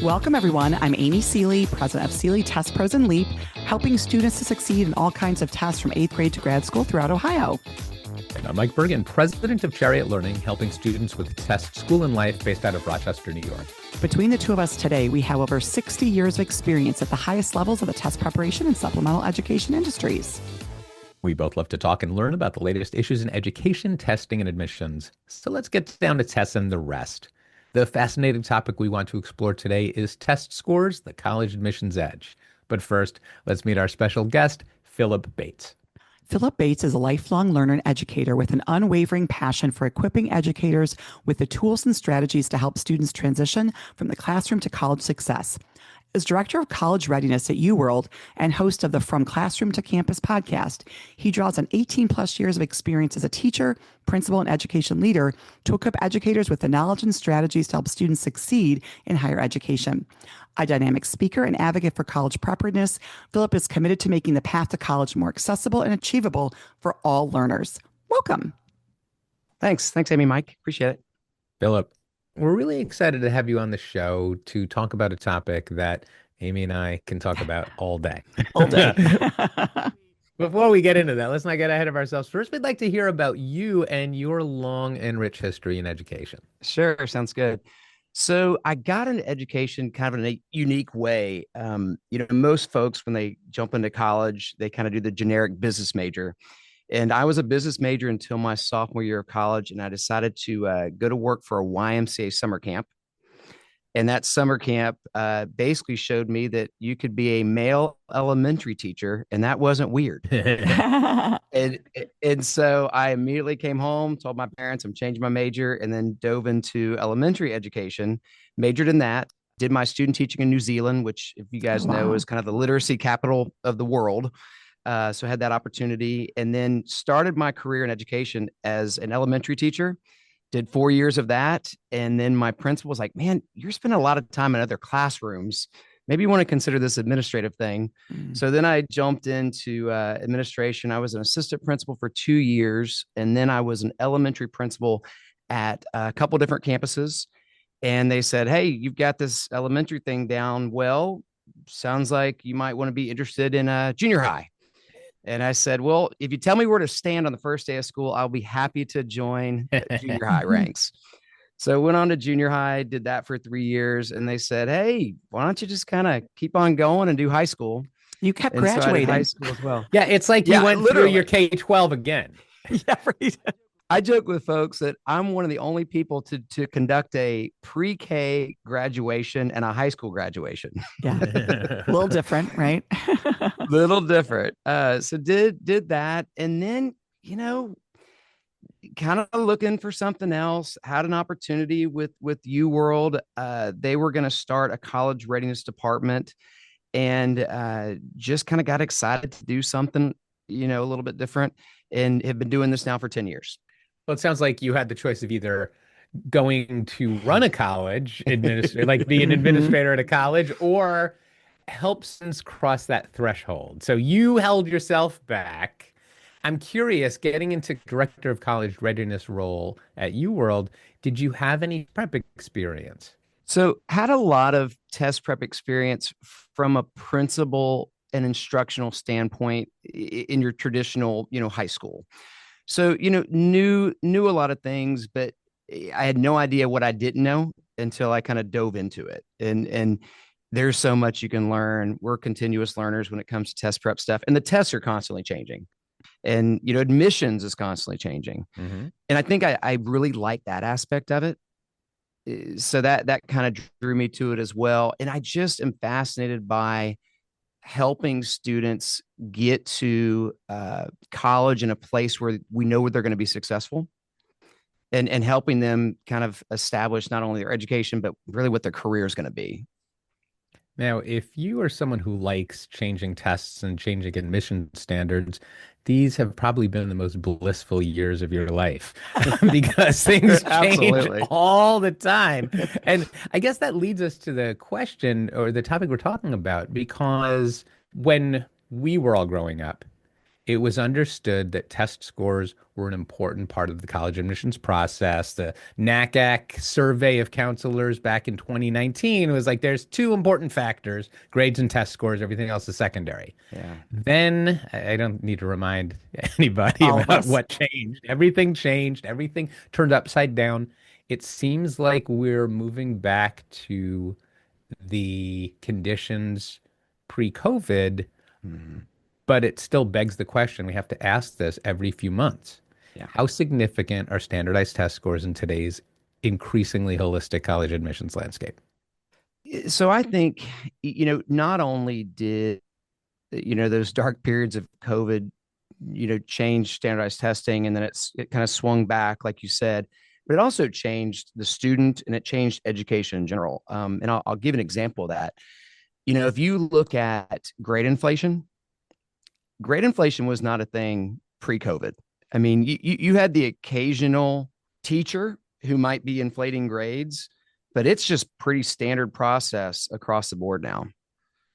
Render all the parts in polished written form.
Welcome, everyone. I'm Amy Seeley, president of Seeley Test Pros and Leap, helping students to succeed in all kinds of tests from 8th grade to grad school throughout Ohio. And I'm Mike Bergen, president of Chariot Learning, helping students with test school and life based out of Rochester, New York. Between the two of us today, we have over 60 years of experience at the highest levels of the test preparation and supplemental education industries. We both love to talk and learn about the latest issues in education, testing, and admissions. So let's get down to tests and the rest. The fascinating topic we want to explore today is test scores, the college admissions edge. But first, let's meet our special guest, Phillip Bates. Phillip Bates is a lifelong learner and educator with an unwavering passion for equipping educators with the tools and strategies to help students transition from the classroom to college success. As director of college readiness at UWorld and host of the From Classroom to Campus podcast, he draws on 18 plus years of experience as a teacher, principal, and education leader to equip educators with the knowledge and strategies to help students succeed in higher education. A dynamic speaker and advocate for college preparedness, Phillip is committed to making the path to college more accessible and achievable for all learners. Welcome. Thanks, Amy, Mike. Appreciate it. Phillip, we're really excited to have you on the show to talk about a topic that Amy and I can talk about all day. All day. Before we get into that, let's not get ahead of ourselves. First, we'd like to hear about you and your long and rich history in education. Sure, sounds good. So I got into education kind of in a unique way. Most folks, when they jump into college, they kind of do the generic business major. And I was a business major until my sophomore year of college, and I decided to go to work for a YMCA summer camp. And that summer camp basically showed me that you could be a male elementary teacher, and that wasn't weird. and so I immediately came home, told my parents I'm changing my major, and then dove into elementary education, majored in that, did my student teaching in New Zealand, which, if you guys know, is kind of the literacy capital of the world. So I had that opportunity, and then started my career in education as an elementary teacher, did 4 years of that. And then my principal was like, man, you're spending a lot of time in other classrooms. Maybe you want to consider this administrative thing. So then I jumped into administration. I was an assistant principal for 2 years. And then I was an elementary principal at a couple different campuses. And they said, hey, you've got this elementary thing down. Well, sounds like you might want to be interested in junior high. And I said, well, if you tell me where to stand on the first day of school, I'll be happy to join junior high ranks. So went on to junior high, did that for 3 years. And they said, hey, why don't you just kind of keep on going and do high school? You kept And so I did graduating. high school as well. Yeah, it's like you went through your K-12 again. Yeah, right. I joke with folks that I'm one of the only people to conduct a pre-K graduation and a high school graduation. Yeah, a little different, right? Little different. So did that, and then kind of looking for something else. Had an opportunity with UWorld. They were going to start a college readiness department, and just kind of got excited to do something a little bit different, and have been doing this now for 10 years. Well, it sounds like you had the choice of either going to run a college, like be an administrator at a college, or help students cross that threshold. So you held yourself back. I'm curious, getting into director of college readiness role at UWorld, did you have any prep experience? So had a lot of test prep experience from a principal and instructional standpoint in your traditional, high school. So, knew a lot of things, but I had no idea what I didn't know until I kind of dove into it. And there's so much you can learn. We're continuous learners when it comes to test prep stuff, and the tests are constantly changing, and, admissions is constantly changing. Mm-hmm. And I think I really like that aspect of it. So that kind of drew me to it as well. And I just am fascinated by helping students get to college in a place where we know where they're going to be successful, and helping them kind of establish not only their education, but really what their career is going to be. Now, if you are someone who likes changing tests and changing admission standards, these have probably been the most blissful years of your life because things change all the time. And I guess that leads us to the question or the topic we're talking about, because when we were all growing up, it was understood that test scores were an important part of the college admissions process. The NACAC survey of counselors back in 2019 was like, there's two important factors, grades and test scores, everything else is secondary. Yeah. Then I don't need to remind anybody All of about us. what changed, everything turned upside down. It seems like we're moving back to the conditions pre-COVID, Mhm. but it still begs the question. We have to ask this every few months. Yeah. How significant are standardized test scores in today's increasingly holistic college admissions landscape? So I think, not only did, those dark periods of COVID, change standardized testing, and then it kind of swung back, like you said, but it also changed the student and it changed education in general. And I'll give an example of that. If you look at grade inflation was not a thing pre-COVID. I mean, you had the occasional teacher who might be inflating grades, but it's just pretty standard process across the board now.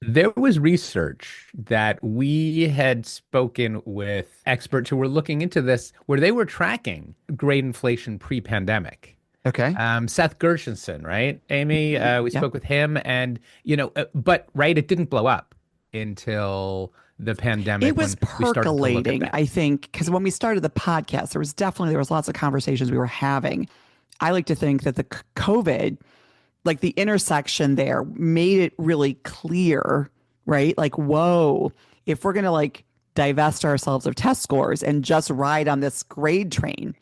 There was research that we had spoken with experts who were looking into this, where they were tracking grade inflation pre-pandemic. Okay. Seth Gershenson, right? Amy, we Yep. spoke with him, and but right, it didn't blow up until the It pandemic was when we started to look at percolating, that. I think, because when we started the podcast, there was lots of conversations we were having. I like to think that the COVID, like the intersection there, made it really clear, right? Like, whoa, if we're gonna like divest ourselves of test scores and just ride on this grade train,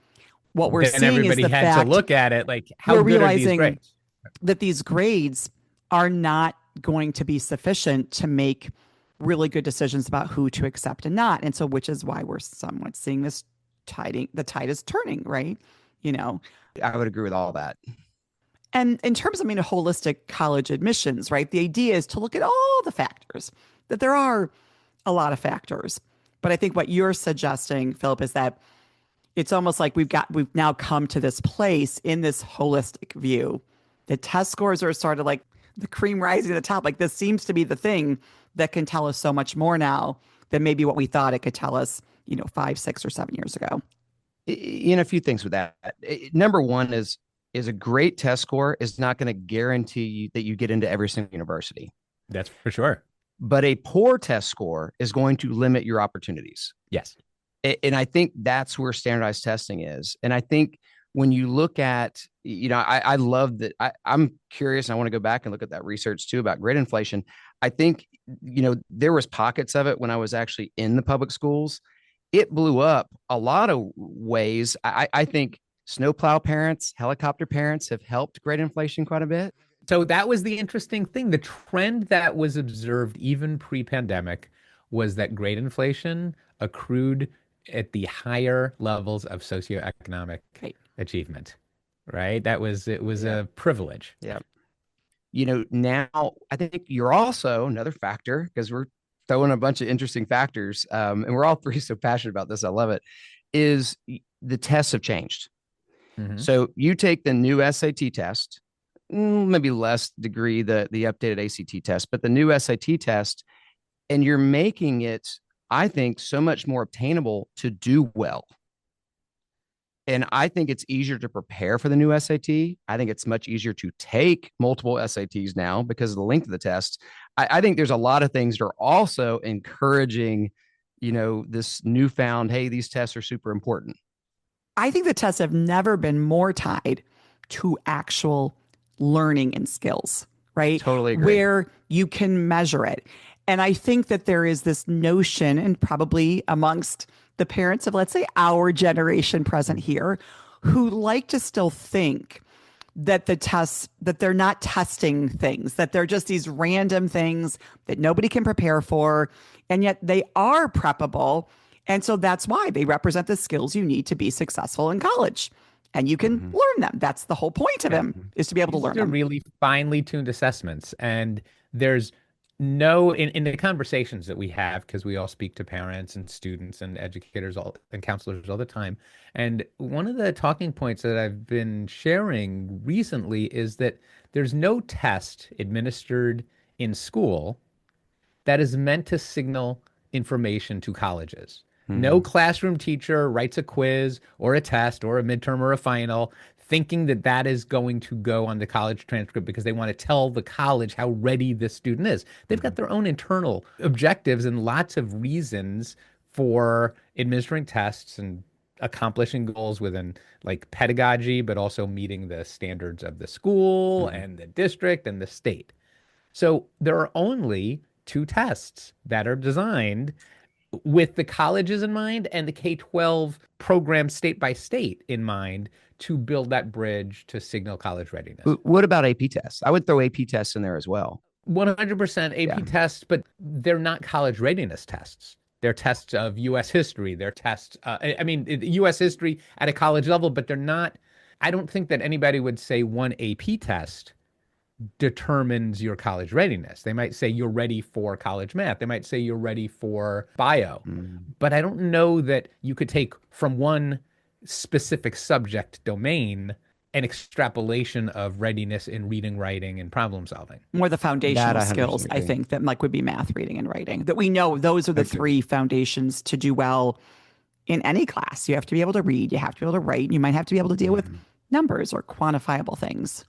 what we're Then seeing is everybody the had to fact look at it like, how we're good are these realizing grades? that these grades are not going to be sufficient to make really good decisions about who to accept and not. And so, which is why we're somewhat seeing this the tide is turning, right? You know, I would agree with all that. and in terms of, I mean, holistic college admissions, right? The idea is to look at all the factors, that there are a lot of factors. But I think what you're suggesting, Philip, is that it's almost like we've now come to this place in this holistic view. The test scores are sort of like the cream rising to the top. Like this seems to be the thing that can tell us so much more now than maybe what we thought it could tell us, 5, 6, or 7 years ago. A few things with that. Number one is a great test score is not going to guarantee you that you get into every single university, That's for sure. but a poor test score is going to limit your opportunities. Yes. And I think that's where standardized testing is. And I think when you look at, I love that. I'm curious. And I want to go back and look at that research too about grade inflation. I think, there was pockets of it when I was actually in the public schools. It blew up a lot of ways. I think snowplow parents, helicopter parents have helped grade inflation quite a bit. So that was the interesting thing. The trend that was observed even pre-pandemic was that grade inflation accrued at the higher levels of socioeconomic Right. achievement, right? It was Yeah. a privilege. Yeah. Now I think you're also another factor because we're throwing a bunch of interesting factors, and we're all three so passionate about this. I love it. Is the tests have changed. Mhm. So you take the new SAT test, maybe less degree the updated ACT test, but the new SAT test, and you're making it, I think, so much more obtainable to do well. And I think it's easier to prepare for the new SAT. I think it's much easier to take multiple SATs now because of the length of the test. I think there's a lot of things that are also encouraging, this newfound, hey, these tests are super important. I think the tests have never been more tied to actual learning and skills, right? Totally agree. Where you can measure it. And I think that there is this notion, and probably amongst the parents of, let's say, our generation present here, who like to still think that the tests, that they're not testing things, that they're just these random things that nobody can prepare for. And yet they are preppable. And so that's why they represent the skills you need to be successful in college. And you can learn them. That's the whole point of them, is to be able to learn These are them. really finely tuned assessments. And there's no, in the conversations that we have, because we all speak to parents and students and educators and counselors all the time. And one of the talking points that I've been sharing recently is that there's no test administered in school that is meant to signal information to colleges. No classroom teacher writes a quiz or a test or a midterm or a final thinking that that is going to go on the college transcript because they want to tell the college how ready this student is. They've got their own internal objectives and lots of reasons for administering tests and accomplishing goals within like pedagogy, but also meeting the standards of the school and the district and the state. So there are only two tests that are designed with the colleges in mind and the K-12 program state by state in mind to build that bridge to signal college readiness. What about AP tests? I would throw AP tests in there as well. 100% AP tests, but they're not college readiness tests. They're tests of U.S. history. They're tests, U.S. history at a college level, but they're not. I don't think that anybody would say one AP test determines your college readiness. They might say you're ready for college math. They might say you're ready for bio. But I don't know that you could take from one specific subject domain an extrapolation of readiness in reading, writing, and problem solving. More the foundational skills, I think, that like would be math, reading, and writing. That we know those are the three foundations to do well in any class. You have to be able to read, you have to be able to write, and you might have to be able to deal with numbers or quantifiable things.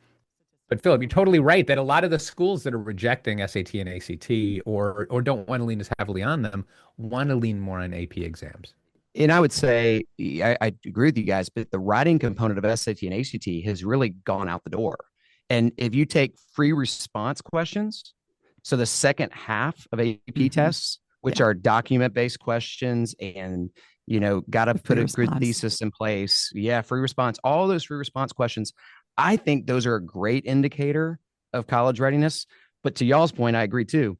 But Phillip, you're totally right that a lot of the schools that are rejecting SAT and ACT or don't want to lean as heavily on them want to lean more on AP exams. And I would say, I agree with you guys, but the writing component of SAT and ACT has really gone out the door. And if you take free response questions, so the second half of AP tests, which are document-based questions and, got to put a good thesis in place. Yeah, free response, all those free response questions. I think those are a great indicator of college readiness. But to y'all's point, I agree too.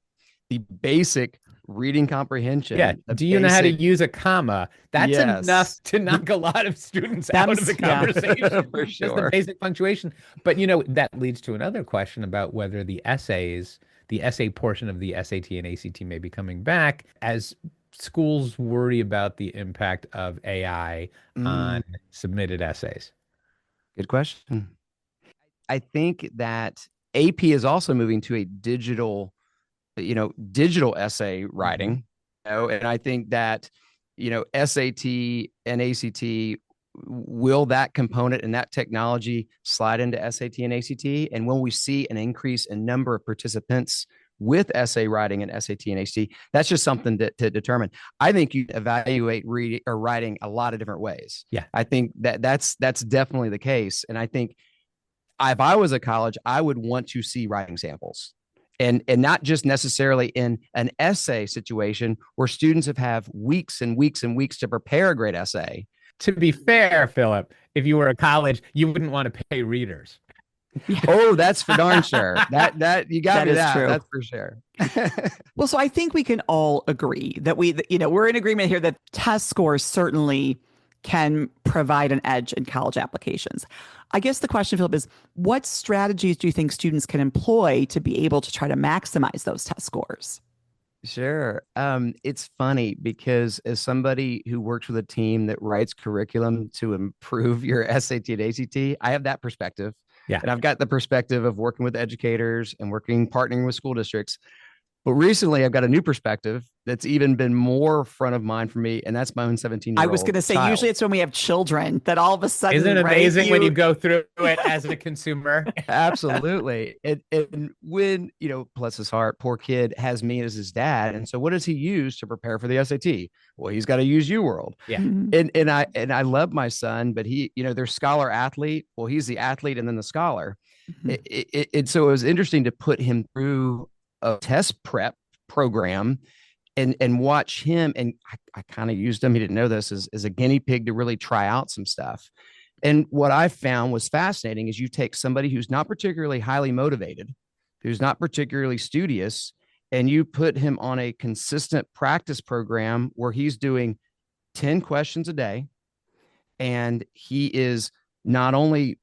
The basic reading comprehension. Yeah. Do you know how to use a comma? That's enough to knock a lot of students out of the conversation. For sure. Just the basic punctuation. But, that leads to another question about whether the essay portion of the SAT and ACT may be coming back as schools worry about the impact of AI on submitted essays. Good question. I think that AP is also moving to a digital essay writing, and I think that, SAT and ACT, will that component and that technology slide into SAT and ACT? And when we see an increase in number of participants with essay writing and SAT and ACT, that's just something to determine. I think you evaluate reading or writing a lot of different ways. Yeah. I think that's definitely the case. And I think if I was a college, I would want to see writing samples. And not just necessarily in an essay situation where students have weeks and weeks and weeks to prepare a great essay. To be fair, Phillip, if you were a college, you wouldn't want to pay readers. Oh, that's for darn sure. That you got me that. True. That's for sure. Well, so I think we can all agree that we're in agreement here that test scores certainly can provide an edge in college applications. I guess the question, Phillip, is what strategies do you think students can employ to be able to try to maximize those test scores? Sure. It's funny because as somebody who works with a team that writes curriculum to improve your SAT and ACT, I have that perspective. Yeah. And I've got the perspective of working with educators and partnering with school districts. But recently, I've got a new perspective that's even been more front of mind for me, and that's my own 17-year-old I was going to say, usually it's when we have children that all of a sudden, isn't it amazing when you go through it as a consumer? Absolutely. And when, bless his heart, poor kid has me as his dad. And so what does he use to prepare for the SAT? Well, he's got to use UWorld. Yeah. And I love my son, but he, they're scholar athlete. Well, he's the athlete and then the scholar. So it was interesting to put him through a test prep program and watch him. And I kind of used him, he didn't know this, as a guinea pig to really try out some stuff. And what I found was fascinating is you take somebody who's not particularly highly motivated, who's not particularly studious, and you put him on a consistent practice program where he's doing 10 questions a day. And he is not only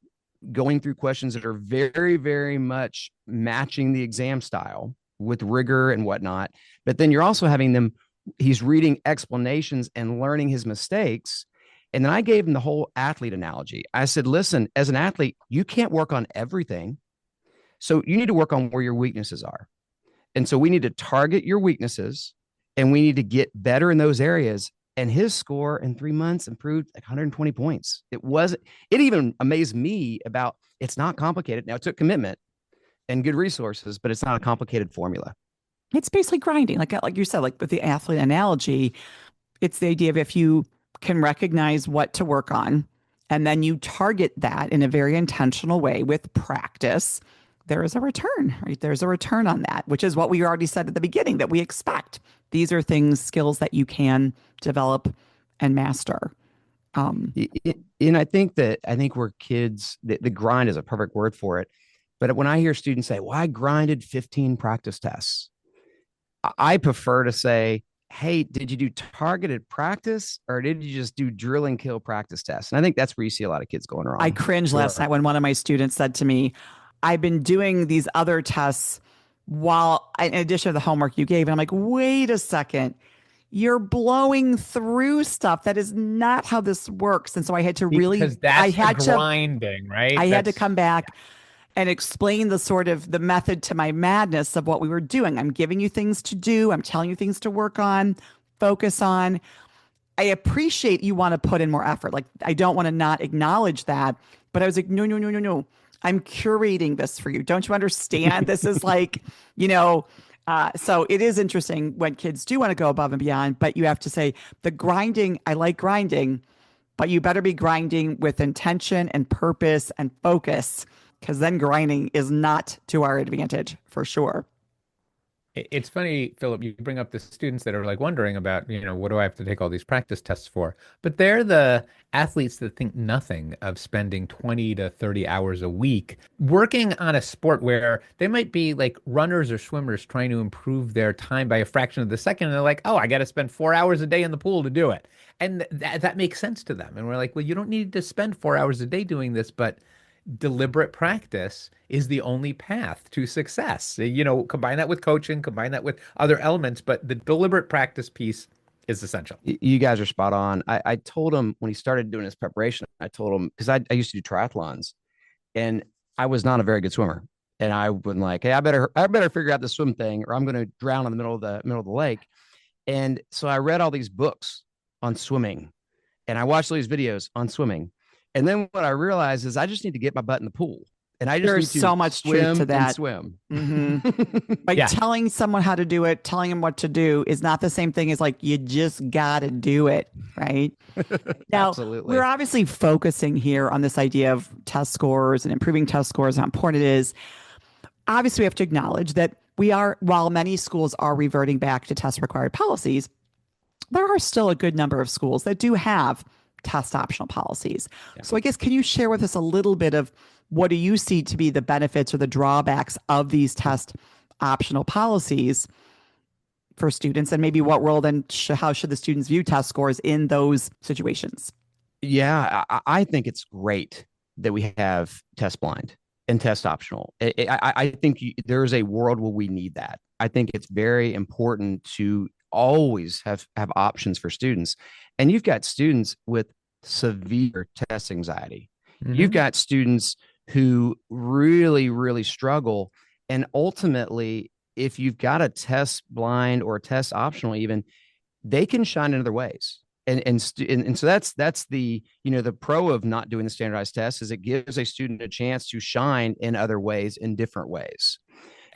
going through questions that are very, very much matching the exam style with rigor and whatnot, but then you're also having he's reading explanations and learning his mistakes. And then I gave him the whole athlete analogy. I said, listen, as an athlete, you can't work on everything. So you need to work on where your weaknesses are. And so we need to target your weaknesses and we need to get better in those areas. And his score in 3 months improved like 120 points. It even amazed me about it's not complicated. Now, it took commitment and good resources, but it's not a complicated formula. It's basically grinding, like you said, like with the athlete analogy. It's the idea of if you can recognize what to work on, and then you target that in a very intentional way with practice, there is a return, right? There's a return on that, which is what we already said at the beginning that we expect. These are things, skills that you can develop and master. And I think we're kids, the grind is a perfect word for it. But when I hear students say, well, I grinded 15 practice tests, I prefer to say, hey, did you do targeted practice or did you just do drill and kill practice tests? And I think that's where you see a lot of kids going I wrong. cringed last night when one of my students said to me, I've been doing these other tests while, in addition to the homework you gave. And I'm like, wait a second. You're blowing through stuff. That is not how this works. And so I had to really, Because that's the grinding, right? I had to come back and explain the sort of the method to my madness of what we were doing. I'm giving you things to do. I'm telling you things to work on, focus on. I appreciate you want to put in more effort. Like, I don't want to not acknowledge that. But I was like, no, no, no, no, no. I'm curating this for you. Don't you understand? This is like, you know, so it is interesting when kids do want to go above and beyond, but you have to say the grinding, I like grinding, but you better be grinding with intention and purpose and focus, because then grinding is not to our advantage for sure. It's funny, Philip, you bring up the students that are like wondering about, what do I have to take all these practice tests for? But they're the athletes that think nothing of spending 20 to 30 hours a week working on a sport where they might be like runners or swimmers trying to improve their time by a fraction of the second. And they're like, oh, I got to spend 4 hours a day in the pool to do it. And that makes sense to them. And we're like, well, you don't need to spend 4 hours a day doing this, but deliberate practice is the only path to success. Combine that with coaching, combine that with other elements, but the deliberate practice piece is essential. You guys are spot on. I told him when he started doing his preparation, I told him, because I used to do triathlons and I was not a very good swimmer. And I would like, hey, I better figure out the swim thing or I'm going to drown in the middle of the lake. And so I read all these books on swimming and I watched all these videos on swimming. And then what I realized is I just need to get my butt in the pool. And I just There's need to so much truth to that. Swim. Like telling someone how to do it, telling them what to do is not the same thing as like, you just got to do it. Right. Now, Absolutely. we're obviously focusing here on this idea of test scores and improving test scores and how important it is. Obviously, we have to acknowledge that while many schools are reverting back to test required policies, there are still a good number of schools that do have test optional policies. Yeah. So I guess, can you share with us a little bit of what do you see to be the benefits or the drawbacks of these test optional policies for students, and maybe what role then how should the students view test scores in those situations? Yeah, I think it's great that we have test blind and test optional. I think there is a world where we need that. I think it's very important to always have options for students. And you've got students with severe test anxiety. Mm-hmm. You've got students who really, really struggle. And ultimately, if you've got a test blind or a test optional, even they can shine in other ways. And so that's the the pro of not doing the standardized test is it gives a student a chance to shine in other ways, in different ways.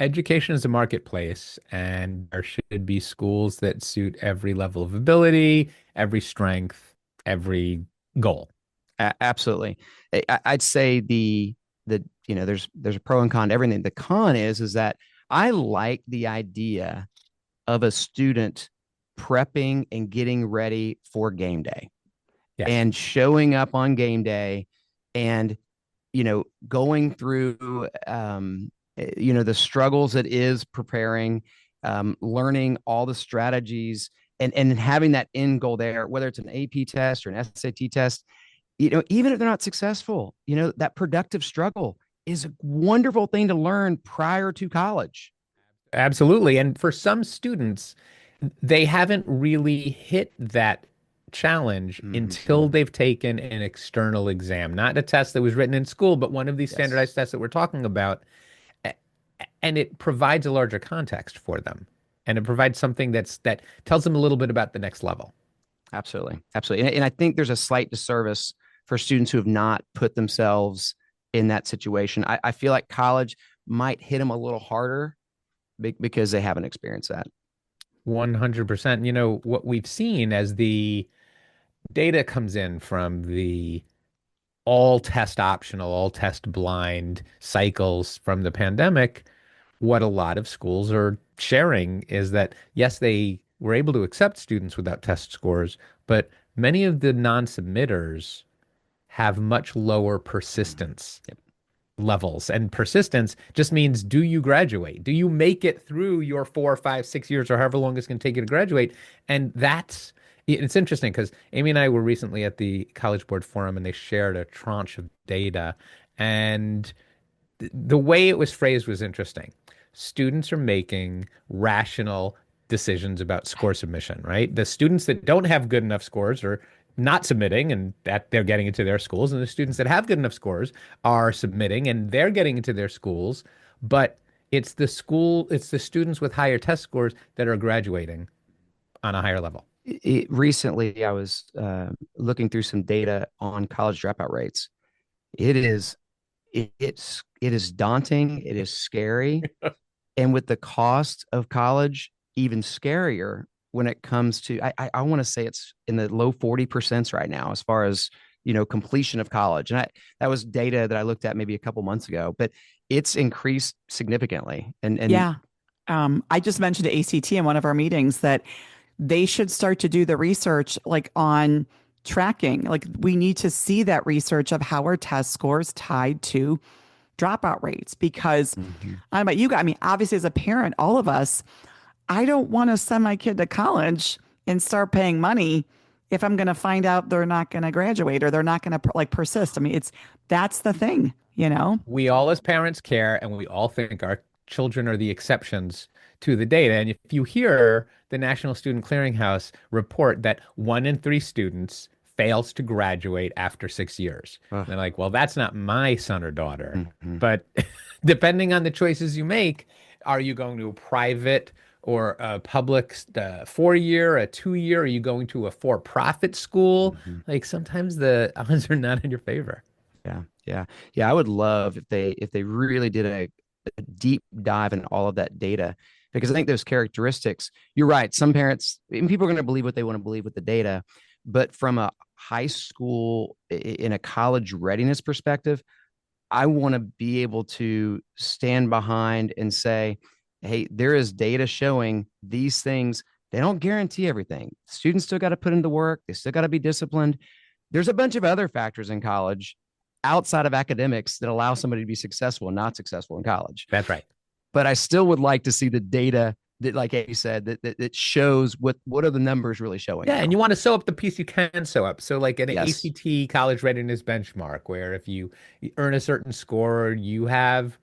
Education is a marketplace, and there should be schools that suit every level of ability, every strength, every goal. Absolutely. I'd say there's a pro and con to everything. The con is that I like the idea of a student prepping and getting ready for game day. Yes. And showing up on game day and going through the struggles it is preparing, learning all the strategies and having that end goal there, whether it's an AP test or an SAT test, even if they're not successful, that productive struggle is a wonderful thing to learn prior to college. Absolutely. And for some students, they haven't really hit that challenge until they've taken an external exam, not a test that was written in school, but one of these standardized tests that we're talking about. And it provides a larger context for them. And it provides something that tells them a little bit about the next level. Absolutely. Absolutely. And I think there's a slight disservice for students who have not put themselves in that situation. I feel like college might hit them a little harder because they haven't experienced that. 100%. You know, what we've seen as the data comes in from the all test optional, all test blind cycles from the pandemic, what a lot of schools are sharing is that, yes, they were able to accept students without test scores, but many of the non-submitters have much lower persistence Yep. levels. And persistence just means, do you graduate? Do you make it through your 4, 5, 6 years or however long it's going to take you to graduate? And it's interesting because Amy and I were recently at the College Board Forum and they shared a tranche of data. And the way it was phrased was interesting. Students are making rational decisions about score submission, right? The students that don't have good enough scores are not submitting and that they're getting into their schools. And the students that have good enough scores are submitting and they're getting into their schools. But it's the students with higher test scores that are graduating on a higher level. Recently, I was looking through some data on college dropout rates. It is it is daunting. It is scary. And with the cost of college, even scarier when it comes to, I want to say it's in the low 40% right now, as far as, completion of college. And that was data that I looked at maybe a couple months ago, but it's increased significantly. And Yeah. I just mentioned to ACT in one of our meetings that they should start to do the research like on tracking. Like we need to see that research of how are test scores tied to dropout rates because Mhm. I don't know about you guys. I mean, obviously as a parent, all of us, I don't want to send my kid to college and start paying money if I'm going to find out they're not going to graduate or they're not going to like persist. I mean, that's the thing, you know? We all as parents care and we all think our children are the exceptions to the data. And if you hear the National Student Clearinghouse report that 1 in 3 students fails to graduate after 6 years, Ugh. they're like, well, that's not my son or daughter. Mhm. But depending on the choices you make, are you going to a private or a public 4 year, a 2 year? Are you going to a for-profit school? Mhm. Like sometimes the odds are not in your favor. Yeah, yeah, yeah. I would love if they really did a deep dive in all of that data, because I think those characteristics. You're right. Some parents and people are going to believe what they want to believe with the data, but from a high school in a college readiness perspective, I want to be able to stand behind and say, hey, there is data showing these things. They don't guarantee everything. Students still got to put in the work. They still got to be disciplined. There's a bunch of other factors in college outside of academics that allow somebody to be successful and not successful in college. That's right. But I still would like to see the data that, like you said, that shows what are the numbers really showing Yeah, now. and you want to sew up the piece you can sew up. So, like an Yes. ACT college readiness benchmark, where if you earn a certain score, you have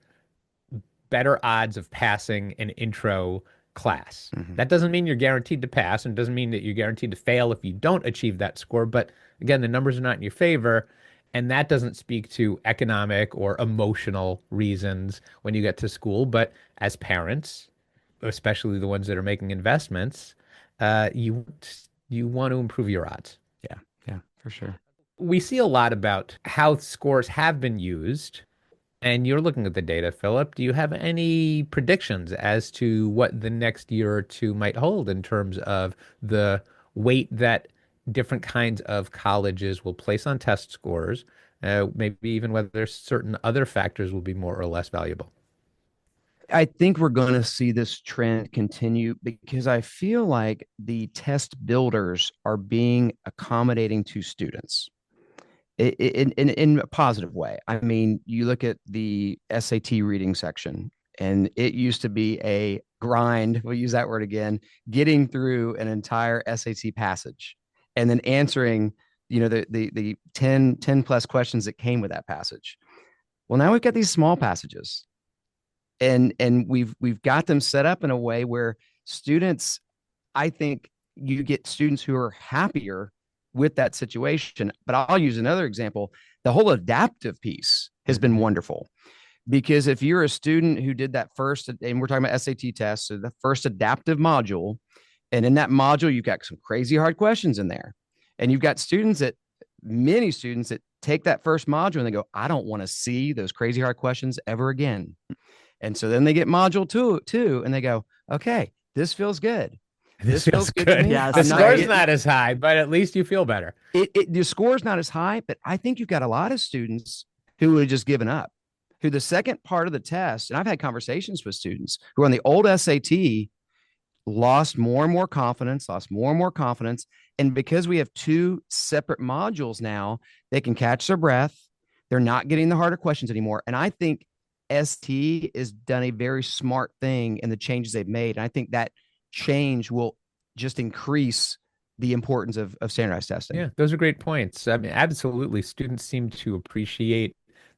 better odds of passing an intro class. Mhm. That doesn't mean you're guaranteed to pass, and doesn't mean that you're guaranteed to fail if you don't achieve that score. But again, the numbers are not in your favor. And that doesn't speak to economic or emotional reasons when you get to school. But as parents, especially the ones that are making investments, you want to improve your odds. Yeah, yeah, for sure. We see a lot about how scores have been used, and you're looking at the data, Philip. Do you have any predictions as to what the next year or two might hold in terms of the weight that different kinds of colleges will place on test scores, maybe even whether certain other factors will be more or less valuable? I think we're going to see this trend continue because I feel like the test builders are being accommodating to students in a positive way. I mean, you look at the SAT reading section, and it used to be a grind. We'll use that word again, getting through an entire SAT passage and then answering, the 10 plus questions that came with that passage. Well, now we've got these small passages, and we've got them set up in a way where students, I think you get students who are happier with that situation. But I'll use another example. The whole adaptive piece has been wonderful, because if you're a student who did that first, and we're talking about SAT tests, so the first adaptive module, And in that module, you've got some crazy hard questions in there. And you've got many students that take that first module and they go, I don't want to see those crazy hard questions ever again. And so then they get module two, and they go, okay, this feels good. This Feels feels good to good. me. Yes. The I'm not score's getting, not as high, but at least you feel better. the score's not as high, but I think you've got a lot of students who have just given up, who the second part of the test, and I've had conversations with students who are on the old SAT, lost more and more confidence, lost more and more confidence. And because we have two separate modules now, they can catch their breath. They're not getting the harder questions anymore. And I think ST has done a very smart thing in the changes they've made. And I think that change will just increase the importance of standardized testing. Yeah, those are great points. I mean, absolutely. Students seem to appreciate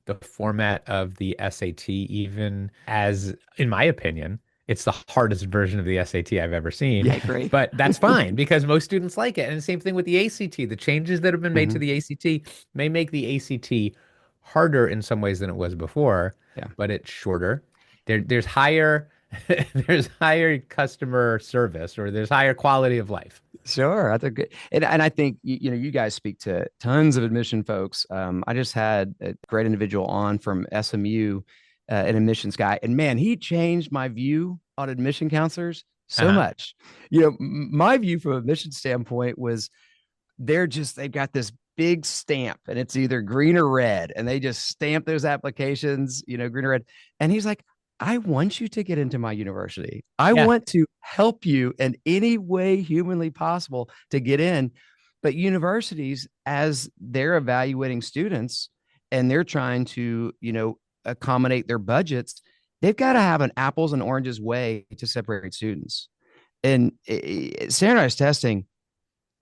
the format of the SAT, even as, in my opinion, it's the hardest version of the SAT I've ever seen. Yeah, I agree. But that's fine because most students like it. And the same thing with the ACT. The changes that have been made to the ACT may make the ACT harder in some ways than it was before, Yeah. but it's shorter. There's higher there's higher customer service, or there's higher quality of life. Sure, that's a good, and I think you guys speak to tons of admission folks. I just had a great individual on from SMU, an admissions guy, and man, he changed my view on admission counselors so much. My view from an admission standpoint was they've got this big stamp, and it's either green or red, and they just stamp those applications, green or red. And he's like, I want you to get into my university. I want to help you in any way humanly possible to get in. But universities, as they're evaluating students and they're trying to, accommodate their budgets, they've got to have an apples and oranges way to separate students. And standardized testing,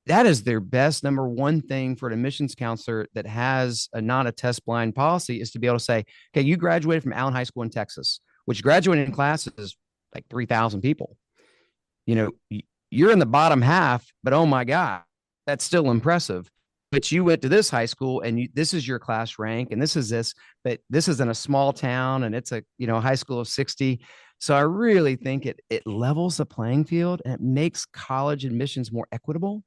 that is their best number one thing for an admissions counselor that has not a test blind policy, is to be able to say, okay, you graduated from Allen High School in Texas, which graduating class is like 3,000 people. You're in the bottom half, but oh my God, that's still impressive. But you went to this high school and this is your class rank and this is this, but this is in a small town and it's a, high school of 60. So I really think it levels the playing field and it makes college admissions more equitable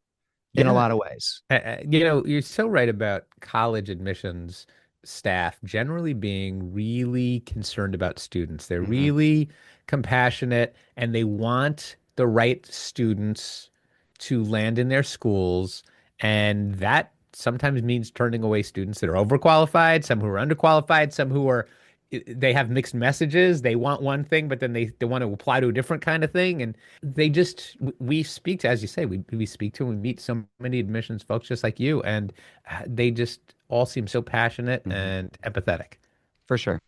in a lot of ways. You're so right about college admissions staff generally being really concerned about students. They're really compassionate and they want the right students to land in their schools. And that sometimes means turning away students that are overqualified, some who are underqualified, some who they have mixed messages. They want one thing, but then they want to apply to a different kind of thing. And we speak to, as you say, we speak to and we meet so many admissions folks just like you, and they just all seem so passionate and empathetic. For sure.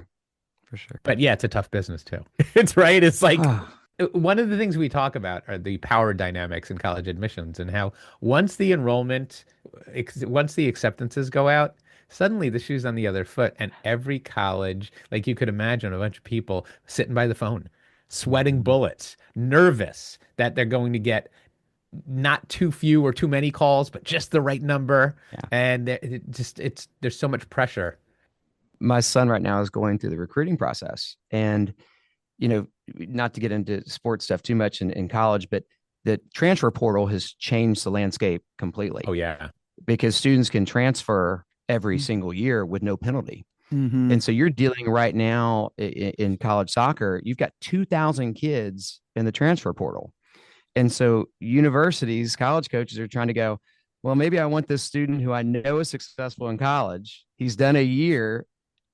But yeah, it's a tough business too. It's right. It's like one of the things we talk about are the power dynamics in college admissions and how once the acceptances go out, suddenly the shoe's on the other foot, and every college, like you could imagine, a bunch of people sitting by the phone, sweating bullets, nervous that they're going to get not too few or too many calls, but just the right number. Yeah. And there's so much pressure. My son right now is going through the recruiting process, and not to get into sports stuff too much in college, but the transfer portal has changed the landscape completely. Oh yeah, because students can transfer every single year with no penalty. And so you're dealing right now in college soccer, you've got 2,000 kids in the transfer portal. And so universities, college coaches are trying to go, well, maybe I want this student who I know is successful in college. He's done a year,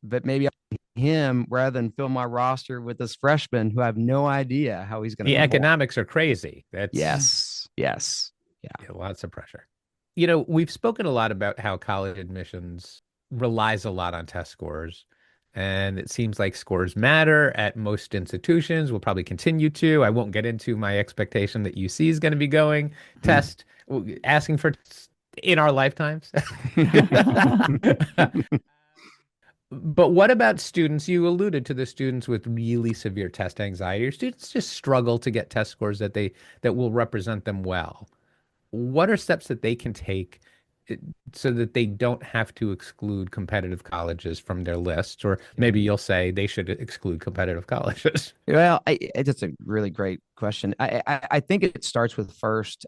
but maybe I want him rather than fill my roster with this freshman who I have no idea how he's going to. The economics are crazy. Yes. Yeah. Lots of pressure. We've spoken a lot about how college admissions relies a lot on test scores. And it seems like scores matter at most institutions. Will probably continue to. I won't get into my expectation that UC is going to be going test, asking for in our lifetimes. But what about students? You alluded to the students with really severe test anxiety, or students just struggle to get test scores that will represent them well. What are steps that they can take so that they don't have to exclude competitive colleges from their list? Or maybe you'll say they should exclude competitive colleges. Well, that's a really great question. I think it starts with first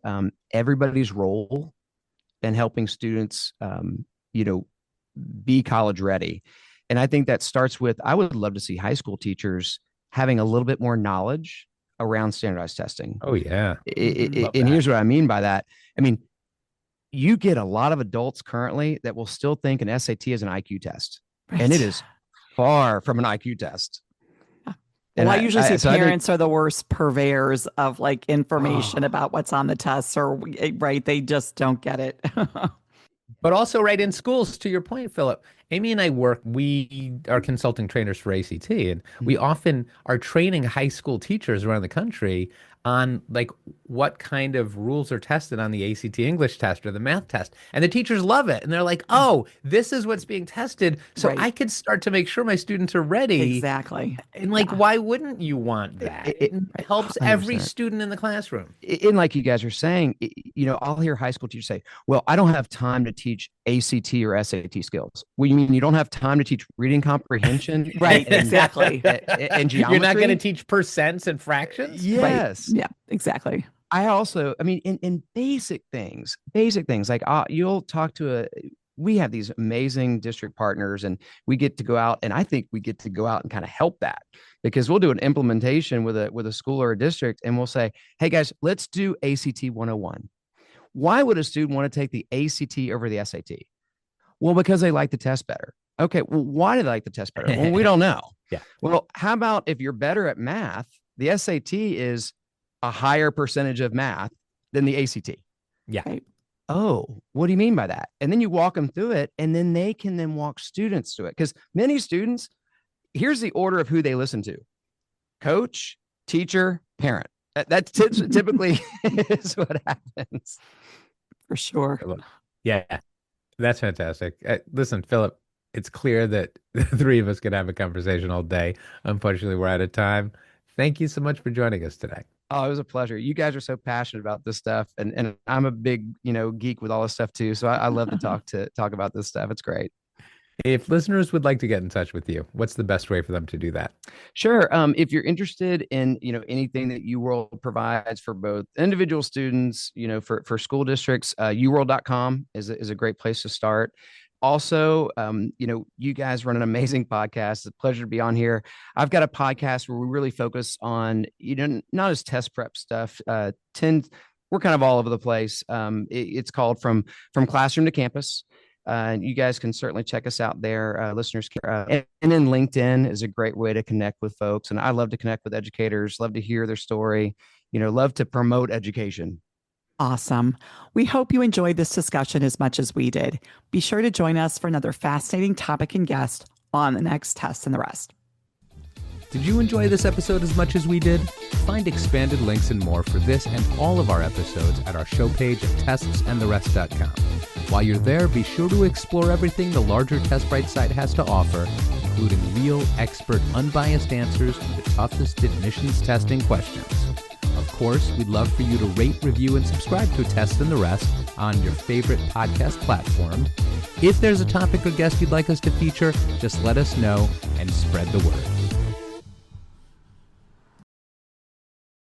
everybody's role in helping students, be college ready. And I think that starts with, I would love to see high school teachers having a little bit more knowledge around standardized testing. Oh, yeah. And here's what I mean by that. I mean, you get a lot of adults currently that will still think an SAT is an IQ test, Right. and it is far from an IQ test. Well, I usually say parents are the worst purveyors of like information Oh. about what's on the tests, or right, they just don't get it. But also, right, in schools, to your point, Philip, Amy and I we are consulting trainers for ACT, and we often are training high school teachers around the country on like what kind of rules are tested on the ACT English test or the math test. And the teachers love it. And they're like, oh, this is what's being tested. So Right. I could start to make sure my students are ready. Exactly. And like, why wouldn't you want that? It helps every 100%. student in the classroom. And like you guys are saying, I'll hear high school teachers say, well, I don't have time to teach ACT or SAT skills. Well, you mean you don't have time to teach reading comprehension? Right, exactly. And geometry? You're not going to teach percents and fractions? Yes. Right. Yeah, exactly. I also, I mean, in basic things, like you'll talk to we have these amazing district partners, and we get to go out, and I think we get to go out and kind of help that, because we'll do an implementation with a school or a district, and we'll say, hey guys, let's do ACT 101. Why would a student want to take the ACT over the SAT? Well, because they like the test better. Okay, well, why do they like the test better? Well, we don't know. Yeah. Well, how about if you're better at math, the SAT is a higher percentage of math than the ACT. Yeah. Right. Oh, what do you mean by that? And then you walk them through it, and then they can then walk students through it. Because many students, here's the order of who they listen to: coach, teacher, parent. That typically is what happens. For sure. Yeah, that's fantastic. Listen, Philip, it's clear that the three of us could have a conversation all day. Unfortunately, we're out of time. Thank you so much for joining us today. Oh, it was a pleasure. You guys are so passionate about this stuff, and I'm a big, geek with all this stuff too. So I love to talk about this stuff. It's great. If listeners would like to get in touch with you, what's the best way for them to do that? Sure. If you're interested in, anything that UWorld provides for both individual students, for school districts, uworld.com is a great place to start. Also, you guys run an amazing podcast. It's a pleasure to be on here. I've got a podcast where we really focus on, not as test prep stuff. We're kind of all over the place. It's called From Classroom to Campus. You guys can certainly check us out there. Listeners can, and then LinkedIn is a great way to connect with folks. And I love to connect with educators, love to hear their story, love to promote education. Awesome. We hope you enjoyed this discussion as much as we did. Be sure to join us for another fascinating topic and guest on the next Test and the Rest. Did you enjoy this episode as much as we did? Find expanded links and more for this and all of our episodes at our show page at testsandtherest.com. While you're there, be sure to explore everything the larger TestBright site has to offer, including real, expert, unbiased answers to the toughest admissions testing questions. Of course, we'd love for you to rate, review, and subscribe to Test and the Rest on your favorite podcast platform. If there's a topic or guest you'd like us to feature, just let us know and spread the word.